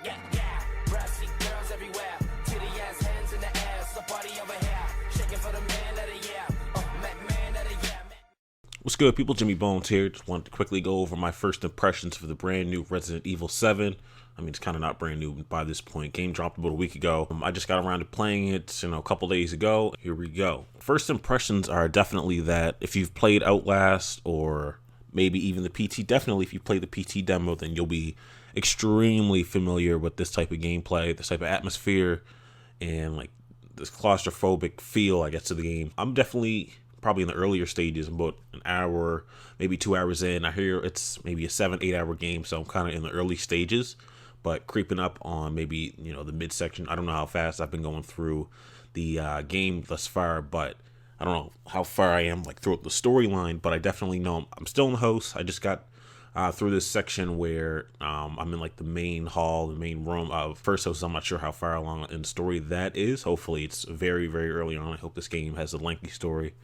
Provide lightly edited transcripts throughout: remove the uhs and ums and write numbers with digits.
yeah. Brassy girls everywhere, titty ass hands in the air, so party over here, shaking for the man of the year, man of the year. What's good, people? Jimmy Bones here. Just wanted to quickly go over my first impressions for the brand new Resident Evil 7. I mean, it's kind of not brand new by this point. Game dropped about a week ago. I just got around to playing it, a couple days ago. Here we go. First impressions are definitely that if you've played Outlast or maybe even the PT, definitely if you play the PT demo, then you'll be extremely familiar with this type of gameplay, this type of atmosphere, and like this claustrophobic feel, I guess, to the game. I'm definitely probably in the earlier stages, about an hour, maybe 2 hours in. I hear it's maybe a 7-8 hour game, so I'm kind of in the early stages, but creeping up on maybe, the midsection. I don't know how fast I've been going through the game thus far, but I don't know how far I am like throughout the storyline, but I definitely know I'm still in the host. I just got through this section where I'm in like the main hall, the main room of First House. I'm not sure how far along in the story that is. Hopefully it's very, very early on. I hope this game has a lengthy story,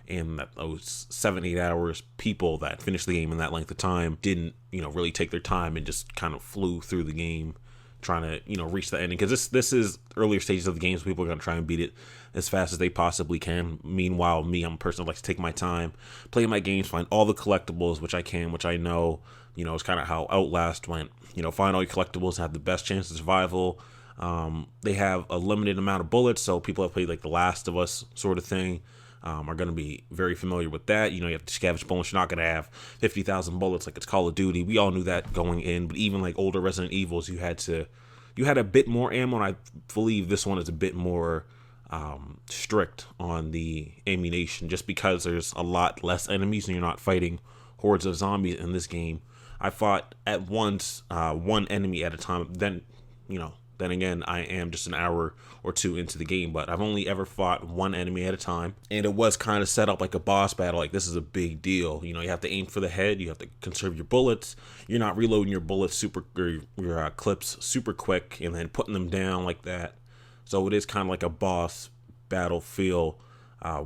and that those 7-8 hours, people that finished the game in that length of time didn't, really take their time and just kind of flew through the game trying to, reach the ending. Because this is earlier stages of the game, so people are going to try and beat it as fast as they possibly can. Meanwhile, I'm a person who likes to take my time, play my games, find all the collectibles, which I can, which I know, is kind of how Outlast went. Find all your collectibles, have the best chance of survival. They have a limited amount of bullets, so people have played like The Last of Us sort of thing are going to be very familiar with that. You have to scavenge bullets. You're not going to have 50,000 bullets like it's Call of Duty. We all knew that going in, but even like older Resident Evils, you had a bit more ammo, and I believe this one is a bit more strict on the ammunition, just because there's a lot less enemies and you're not fighting hordes of zombies in this game. I fought at once one enemy at a time. Then again, I am just an hour or two into the game, but I've only ever fought one enemy at a time, and it was kind of set up like a boss battle. Like, this is a big deal. You have to aim for the head. You have to conserve your bullets. You're not reloading your bullets your clips super quick and then putting them down like that. So it is kind of like a boss battle feel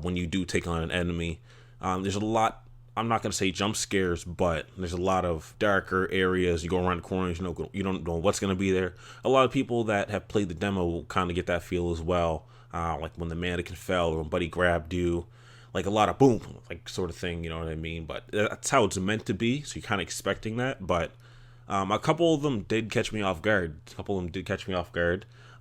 when you do take on an enemy. There's a lot. I'm not going to say jump scares, but there's a lot of darker areas. You go around the corners, you don't know what's going to be there. A lot of people that have played the demo will kind of get that feel as well. Like when the mannequin fell or when Buddy grabbed you, like a lot of boom, like sort of thing, you know what I mean? But that's how it's meant to be, so you're kind of expecting that. But a couple of them did catch me off guard.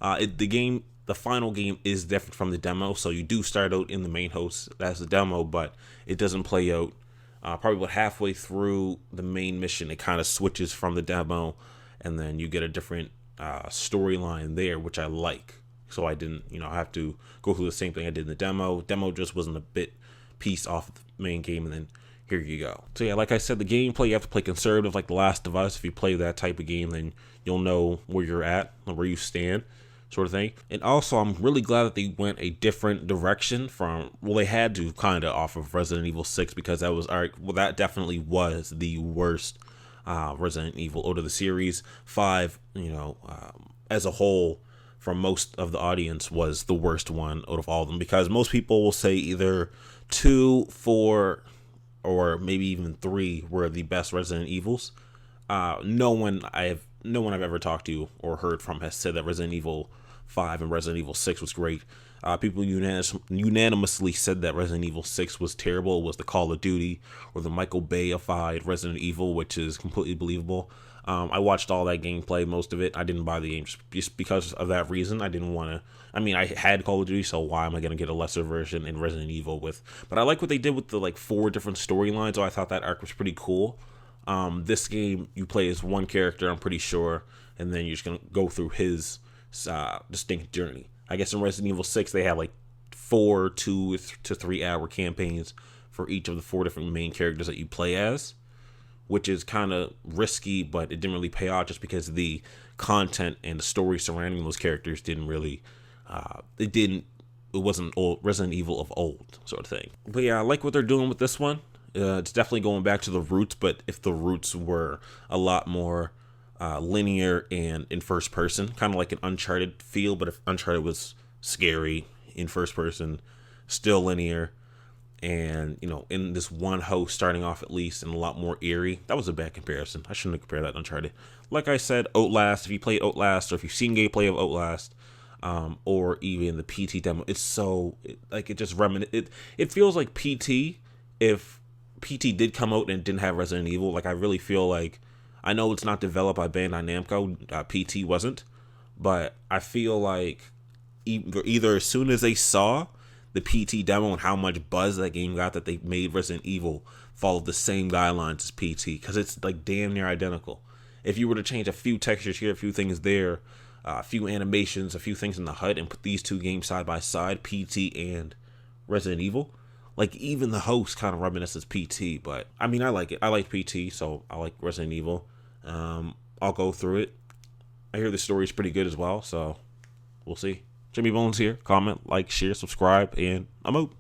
The final game is different from the demo, so you do start out in the main host as the demo, but it doesn't play out. Probably about halfway through the main mission, it kind of switches from the demo, and then you get a different storyline there, which I like. So I didn't, have to go through the same thing I did in the demo. Demo just wasn't a bit piece off the main game, and then here you go. So yeah, like I said, the gameplay, you have to play conservative like The Last of Us. If you play that type of game, then you'll know where you're at and where you stand, sort of thing. And also, I'm really glad that they went a different direction they had to kind of off of Resident Evil 6, because that definitely was the worst Resident Evil out of the series. 5, as a whole, from most of the audience, was the worst one out of all of them, because most people will say either 2, 4, or maybe even 3 were the best Resident Evils. No one I've ever talked to or heard from has said that Resident Evil 5 and Resident Evil 6 was great. People unanimously said that Resident Evil 6 was terrible. It was the Call of Duty or the Michael Bay-ified Resident Evil, which is completely believable. I watched all that gameplay, most of it. I didn't buy the game just because of that reason. I didn't want to. I had Call of Duty, so why am I going to get a lesser version in Resident Evil with? But I like what they did with the 4 different storylines. So I thought that arc was pretty cool. This game, you play as one character, I'm pretty sure, and then you're just going to go through his distinct journey. I guess in Resident Evil 6, they had 4 2 to 3 hour campaigns for each of the 4 different main characters that you play as, which is kind of risky, but it didn't really pay off just because the content and the story surrounding those characters didn't really, it wasn't old Resident Evil of old sort of thing. But yeah, I like what they're doing with this one. It's definitely going back to the roots, but if the roots were a lot more linear and in first person, kind of like an Uncharted feel, but if Uncharted was scary in first person, still linear, and in this one host starting off at least, and a lot more eerie. That was a bad comparison. I shouldn't have compared that to Uncharted. like I said, Outlast, if you played Outlast or if you've seen gameplay of Outlast, or even the PT demo, it's so, it just it feels like PT, if PT did come out and didn't have Resident Evil. Like, I really feel like, I know it's not developed by Bandai Namco, PT wasn't, but I feel like either as soon as they saw the PT demo and how much buzz that game got, that they made Resident Evil follow the same guidelines as PT, because it's like damn near identical. If you were to change a few textures here, a few things there, a few animations, a few things in the HUD, and put these two games side by side, PT and Resident Evil, like even the host kind of reminisces PT. But I mean, I like it. I like PT, so I like Resident Evil. I'll go through it. I hear the story is pretty good as well, so we'll see. Jimmy Bones here. Comment, like, share, subscribe, and I'm out.